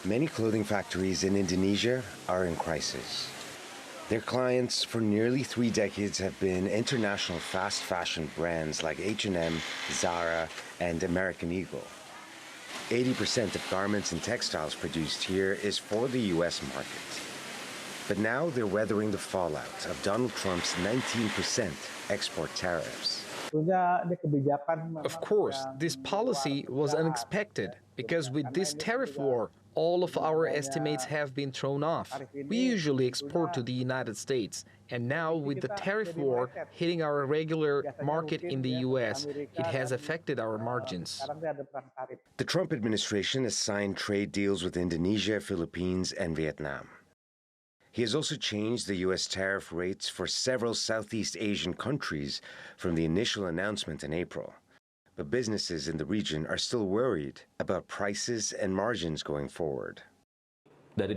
Many clothing factories in Indonesia are in crisis. Their clients for nearly 3 decades have been international fast fashion brands like H&M, Zara, and American Eagle. 80% of garments and textiles produced here is for the U.S. market. But now they're weathering the fallout of Donald Trump's 19% export tariffs. Of course, this policy was unexpected because with this tariff war, all of our estimates have been thrown off. We usually export to the United States, and now with the tariff war hitting our regular market in the U.S., it has affected our margins. The Trump administration has signed trade deals with Indonesia, Philippines, and Vietnam. He has also changed the U.S. tariff rates for several Southeast Asian countries from the initial announcement in April. But businesses in the region are still worried about prices and margins going forward. The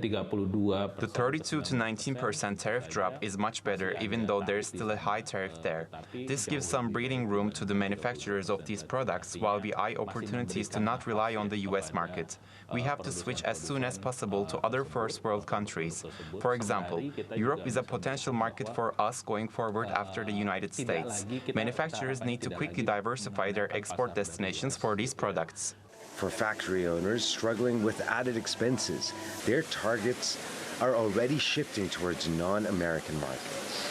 32 to 19% tariff drop is much better, even though there is still a high tariff there. This gives some breathing room to the manufacturers of these products, while we eye opportunities to not rely on the US market. We have to switch as soon as possible to other first world countries. For example, Europe is a potential market for us going forward after the United States. Manufacturers need to quickly diversify their export destinations for these products. For factory owners struggling with added expenses, their targets are already shifting towards non-American markets.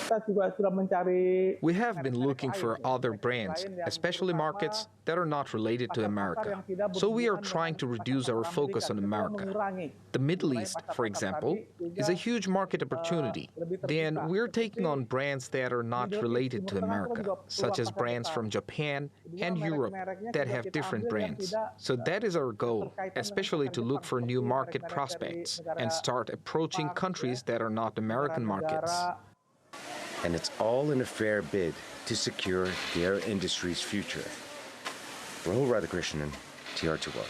We have been looking for other brands, especially markets that are not related to America. So we are trying to reduce our focus on America. The Middle East, for example, is a huge market opportunity. Then we're taking on brands that are not related to America, such as brands from Japan and Europe that have different brands. So that is our goal, especially to look for new market prospects and start approaching countries that are not American markets. And it's all in a fair bid to secure their industry's future. Rahul Radhakrishnan, TR2 World.